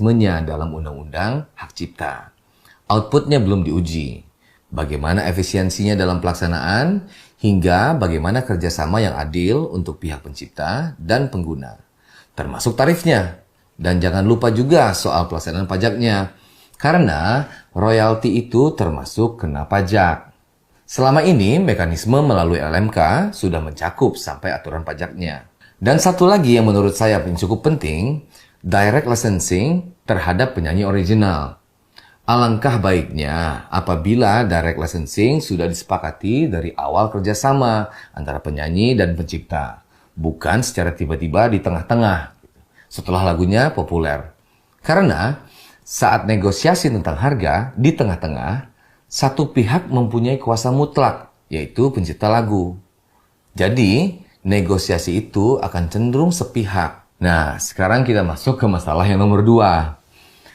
mekanismenya dalam Undang-Undang Hak Cipta. Outputnya belum diuji. Bagaimana efisiensinya dalam pelaksanaan, hingga bagaimana kerjasama yang adil untuk pihak pencipta dan pengguna. Termasuk tarifnya. Dan jangan lupa juga soal pelaksanaan pajaknya. Karena royalti itu termasuk kena pajak. Selama ini, mekanisme melalui LMK sudah mencakup sampai aturan pajaknya. Dan satu lagi yang menurut saya cukup penting, direct licensing terhadap penyanyi original. Alangkah baiknya apabila direct licensing sudah disepakati dari awal kerjasama antara penyanyi dan pencipta. Bukan secara tiba-tiba di tengah-tengah, setelah lagunya populer. Karena saat negosiasi tentang harga di tengah-tengah, satu pihak mempunyai kuasa mutlak, yaitu pencipta lagu. Jadi, negosiasi itu akan cenderung sepihak. Nah, sekarang kita masuk ke masalah yang nomor 2.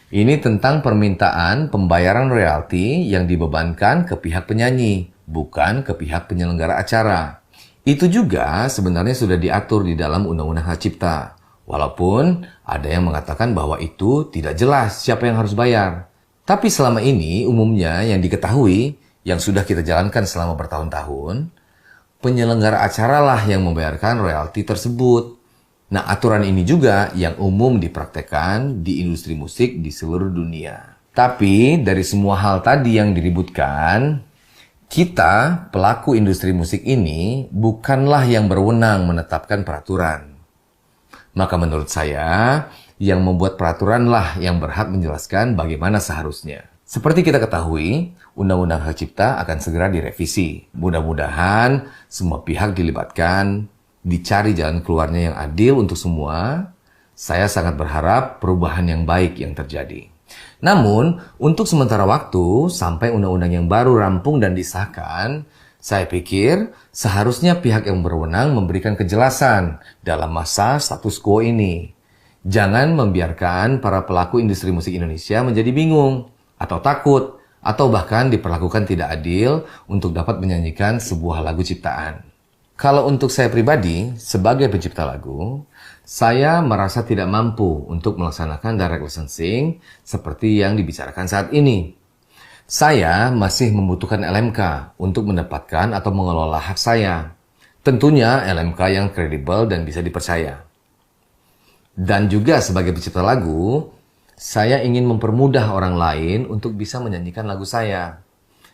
Ini tentang permintaan pembayaran royalti yang dibebankan ke pihak penyanyi, bukan ke pihak penyelenggara acara. Itu juga sebenarnya sudah diatur di dalam Undang-Undang Hak Cipta. Walaupun ada yang mengatakan bahwa itu tidak jelas siapa yang harus bayar. Tapi selama ini umumnya yang diketahui, yang sudah kita jalankan selama bertahun-tahun, penyelenggara acara lah yang membayarkan royalti tersebut. Nah, aturan ini juga yang umum dipraktekkan di industri musik di seluruh dunia. Tapi dari semua hal tadi yang diributkan, kita, pelaku industri musik ini, bukanlah yang berwenang menetapkan peraturan. Maka menurut saya, yang membuat peraturanlah yang berhak menjelaskan bagaimana seharusnya. Seperti kita ketahui, Undang-Undang Hak Cipta akan segera direvisi. Mudah-mudahan semua pihak dilibatkan, dicari jalan keluarnya yang adil untuk semua. Saya sangat berharap perubahan yang baik yang terjadi. Namun, untuk sementara waktu, sampai undang-undang yang baru rampung dan disahkan, saya pikir seharusnya pihak yang berwenang memberikan kejelasan dalam masa status quo ini. Jangan membiarkan para pelaku industri musik Indonesia menjadi bingung, atau takut, atau bahkan diperlakukan tidak adil untuk dapat menyanyikan sebuah lagu ciptaan. Kalau untuk saya pribadi, sebagai pencipta lagu, saya merasa tidak mampu untuk melaksanakan direct licensing seperti yang dibicarakan saat ini. Saya masih membutuhkan LMK untuk mendapatkan atau mengelola hak saya. Tentunya LMK yang kredibel dan bisa dipercaya. Dan juga sebagai pencipta lagu, saya ingin mempermudah orang lain untuk bisa menyanyikan lagu saya.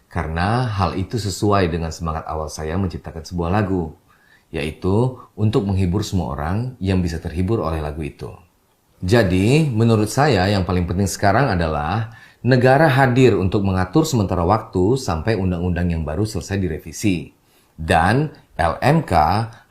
Karena hal itu sesuai dengan semangat awal saya menciptakan sebuah lagu, yaitu untuk menghibur semua orang yang bisa terhibur oleh lagu itu. Jadi, menurut saya yang paling penting sekarang adalah negara hadir untuk mengatur sementara waktu sampai undang-undang yang baru selesai direvisi. Dan LMK